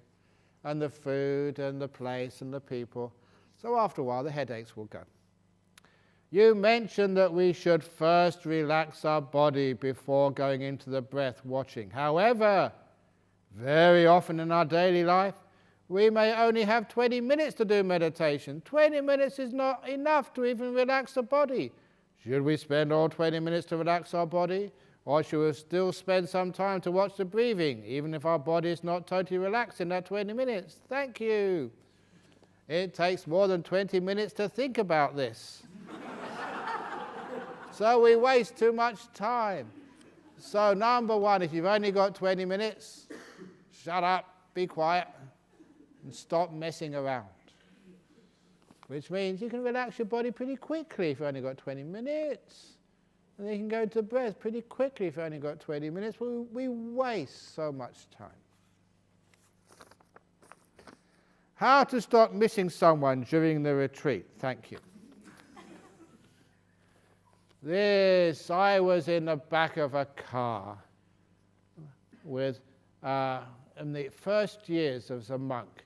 and the food and the place and the people. So after a while, the headaches will go. You mentioned that we should first relax our body before going into the breath watching. However, very often in our daily life, we may only have 20 minutes to do meditation. 20 minutes is not enough to even relax the body. Should we spend all 20 minutes to relax our body? Or should we still spend some time to watch the breathing, even if our body is not totally relaxed in that 20 minutes? Thank you. It takes more than 20 minutes to think about this. So we waste too much time. So number one, if you've only got 20 minutes, shut up, be quiet, and stop messing around. Which means you can relax your body pretty quickly if you've only got 20 minutes. And then you can go to breath pretty quickly if you've only got 20 minutes. We waste so much time. How to stop missing someone during the retreat? Thank you. I was in the back of a car with, in the first years as a monk.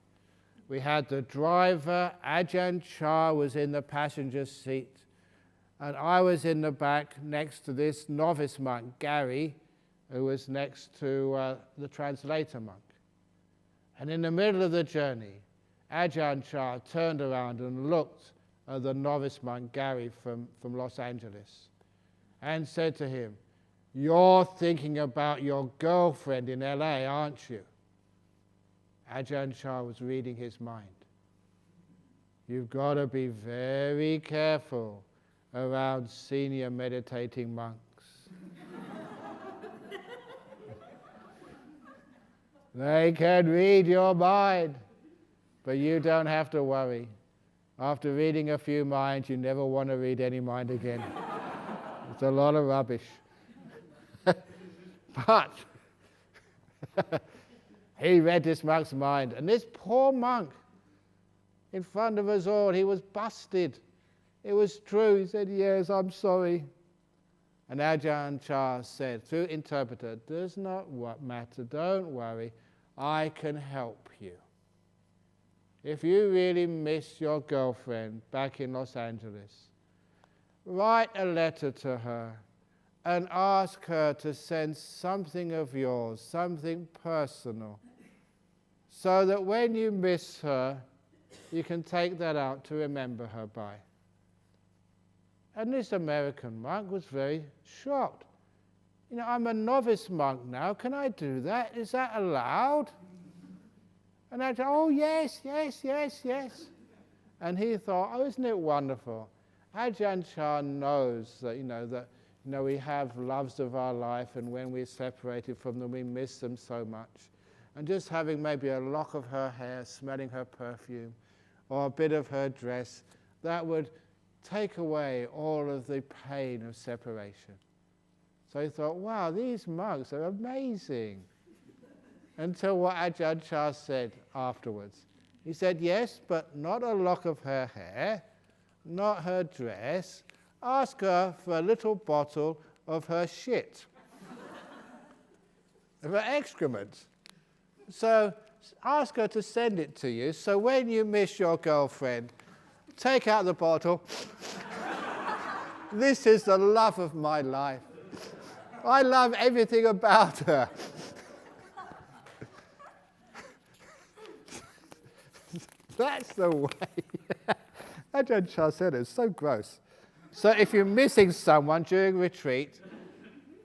We had the driver, Ajahn Chah was in the passenger seat, and I was in the back next to this novice monk, Gary, who was next to the translator monk. And in the middle of the journey, Ajahn Chah turned around and looked at the novice monk, Gary, from Los Angeles, and said to him, "You're thinking about your girlfriend in LA, aren't you?" Ajahn Chah was reading his mind. You've got to be very careful around senior meditating monks. They can read your mind, but you don't have to worry. After reading a few minds, you never want to read any mind again. It's a lot of rubbish. But he read this monk's mind, and this poor monk, in front of us all, he was busted. It was true. He said, yes, I'm sorry. And Ajahn Chah said, through interpreter, does not matter, don't worry, I can help you. If you really miss your girlfriend back in Los Angeles, write a letter to her and ask her to send something of yours, something personal, so that when you miss her, you can take that out to remember her by. And this American monk was very shocked. You know, I'm a novice monk now. Can I do that? Is that allowed? And I said, oh, yes, yes, yes, yes. And he thought, oh, isn't it wonderful? Ajahn Chah knows that, we have loves of our life, and when we're separated from them, we miss them so much. And just having maybe a lock of her hair, smelling her perfume, or a bit of her dress, that would take away all of the pain of separation. So he thought, wow, these monks are amazing. Until what Ajahn Chah said afterwards. He said, yes, but not a lock of her hair, not her dress. Ask her for a little bottle of her shit, of her excrement. So ask her to send it to you, so when you miss your girlfriend, take out the bottle. This is the love of my life. I love everything about her. That's the way. Ajahn Chah said it's so gross. So if you're missing someone during retreat,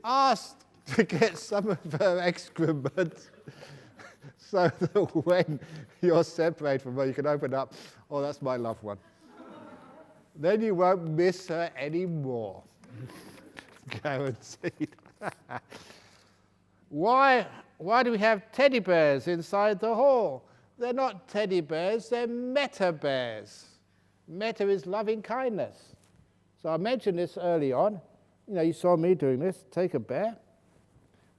ask to get some of her excrement so that when you're separated from her, you can open up, oh, that's my loved one. Then you won't miss her anymore. Guaranteed. Why do we have teddy bears inside the hall? They're not teddy bears, they're metta bears. Metta is loving kindness. So I mentioned this early on. You saw me doing this. Take a bear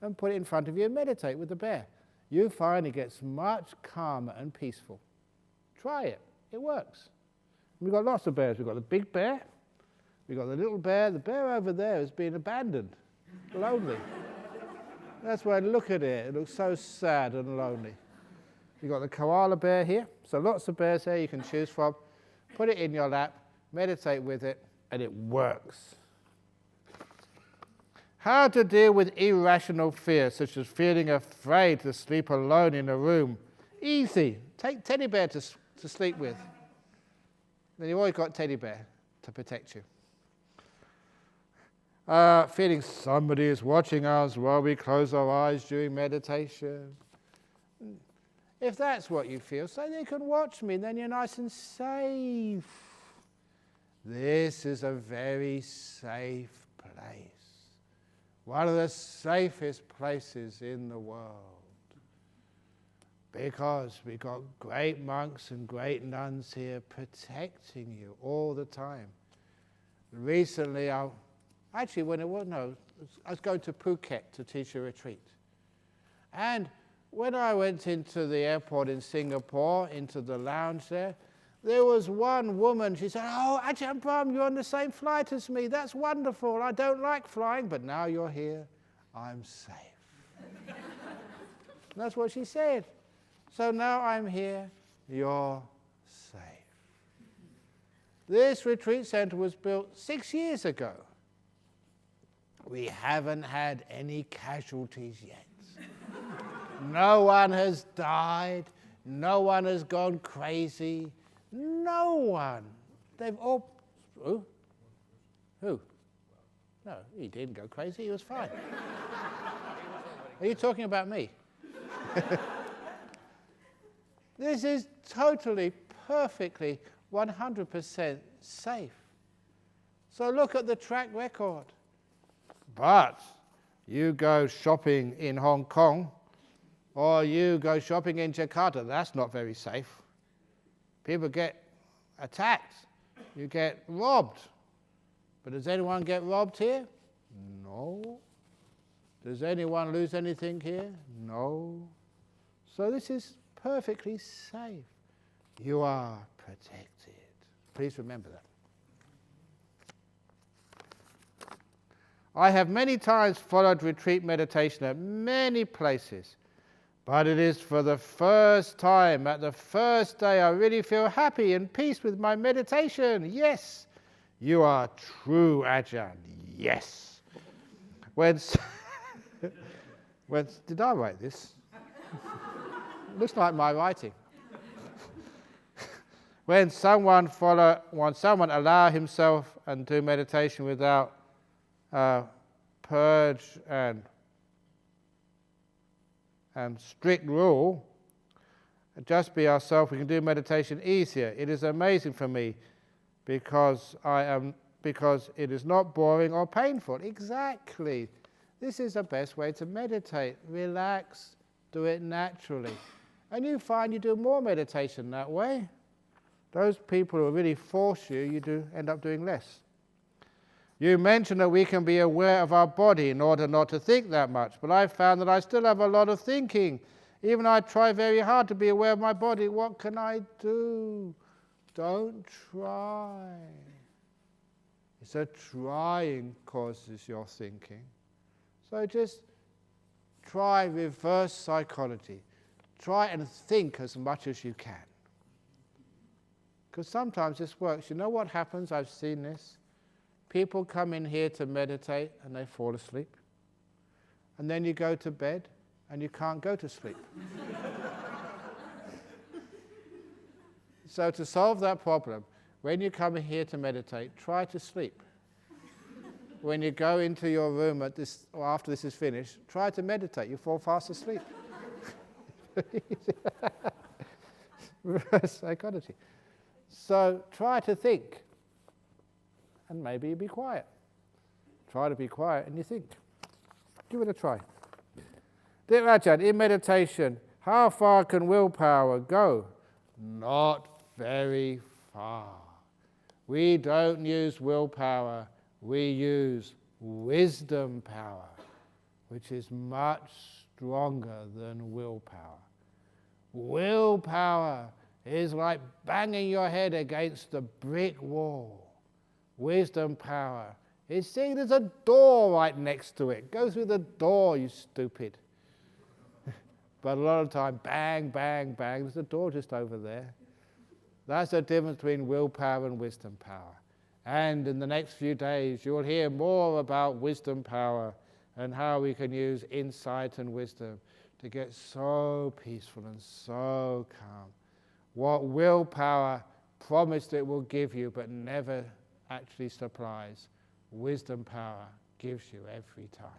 and put it in front of you and meditate with the bear. You find it gets much calmer and peaceful. Try it. It works. We've got lots of bears. We've got the big bear. We've got the little bear. The bear over there has been abandoned, lonely. That's why I look at it. It looks so sad and lonely. You've got the koala bear here. So lots of bears here you can choose from. Put it in your lap, meditate with it, and it works. How to deal with irrational fears, such as feeling afraid to sleep alone in a room. Easy. Take teddy bear to sleep with. Then you've always got teddy bear to protect you. Feeling somebody is watching us while we close our eyes during meditation. If that's what you feel, so they can watch me, then you're nice and safe. This is a very safe place. One of the safest places in the world. Because we've got great monks and great nuns here protecting you all the time. Recently, I was going to Phuket to teach a retreat. And when I went into the airport in Singapore, into the lounge there was one woman, she said, oh, Ajahn Brahm, you're on the same flight as me. That's wonderful. I don't like flying, but now you're here. I'm safe. That's what she said. So now I'm here. You're safe. This retreat center was built 6 years ago. We haven't had any casualties yet. No one has died. No one has gone crazy. No one. They've all... Who? Who? No, he didn't go crazy. He was fine. Are you talking about me? This is totally, perfectly, 100% safe. So look at the track record. But you go shopping in Hong Kong, or you go shopping in Jakarta, that's not very safe. People get attacked. You get robbed. But does anyone get robbed here? No. Does anyone lose anything here? No. So this is perfectly safe. You are protected. Please remember that. I have many times followed retreat meditation at many places, but it is for the first time, at the first day, I really feel happy and peace with my meditation. Yes, you are true, Ajahn. Yes. Did I write this? Looks like my writing. When someone allow himself and do meditation without purge and strict rule, just be ourselves, we can do meditation easier. It is amazing for me because it is not boring or painful. Exactly. This is the best way to meditate. Relax, do it naturally. And you find you do more meditation that way. Those people who really force you, you do end up doing less. You mentioned that we can be aware of our body in order not to think that much, but I've found that I still have a lot of thinking. Even I try very hard to be aware of my body. What can I do? Don't try. It's a trying causes your thinking. So just try reverse psychology. Try and think as much as you can. Because sometimes this works. You know what happens? I've seen this. People come in here to meditate and they fall asleep. And then you go to bed and you can't go to sleep. So to solve that problem, when you come in here to meditate, try to sleep. When you go into your room or after this is finished, try to meditate. You fall fast asleep. Reverse psychology. So try to think, and maybe be quiet. Try to be quiet and you think. Give it a try. Dear Ajahn, in meditation, how far can willpower go? Not very far. We don't use willpower, we use wisdom power, which is much stronger than willpower. Willpower is like banging your head against a brick wall. Wisdom power is seeing there's a door right next to it. Go through the door, you stupid. But a lot of the time, bang, bang, bang, there's a door just over there. That's the difference between willpower and wisdom power. And in the next few days, you'll hear more about wisdom power and how we can use insight and wisdom to get so peaceful and so calm. What willpower promised it will give you but never actually supplies, wisdom power gives you every time.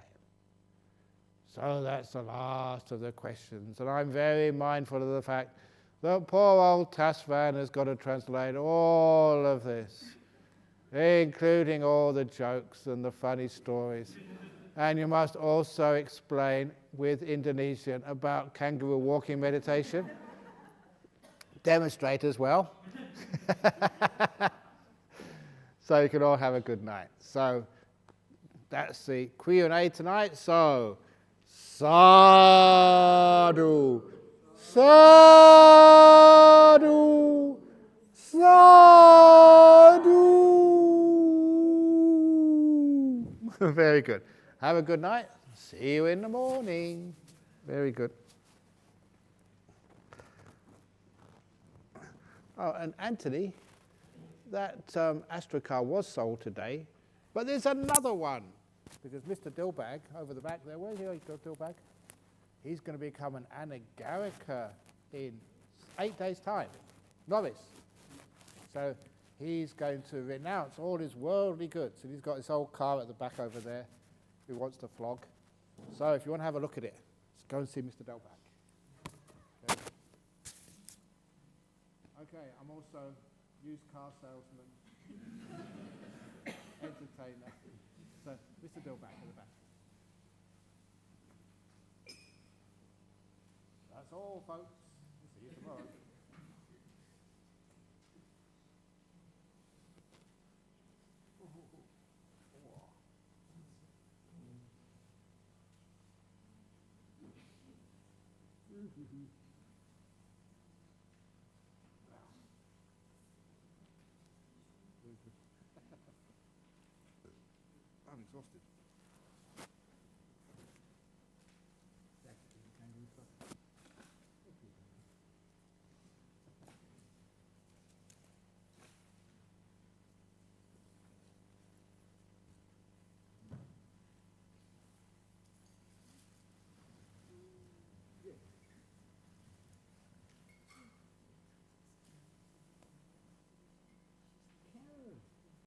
So that's the last of the questions. And I'm very mindful of the fact that poor old Tasvan has got to translate all of this, including all the jokes and the funny stories. And you must also explain with Indonesian about kangaroo walking meditation. Demonstrate as well. So you can all have a good night. So that's the Q&A tonight. So, sadhu, sadhu, sadhu. Very good. Have a good night. See you in the morning. Very good. Oh, and Anthony, that Astra car was sold today, but there's another one, because Mr. Dilbag over the back there, where's Dilbag? He's going to become an anagarika in 8 days' time, novice. So he's going to renounce all his worldly goods, and he's got this old car at the back over there he wants to flog. So if you want to have a look at it, go and see Mr. Dilbag. Okay, I'm also used car salesman, entertainer. So, Mr. Bill back at the back. That's all, folks. See you tomorrow. I'm exhausted.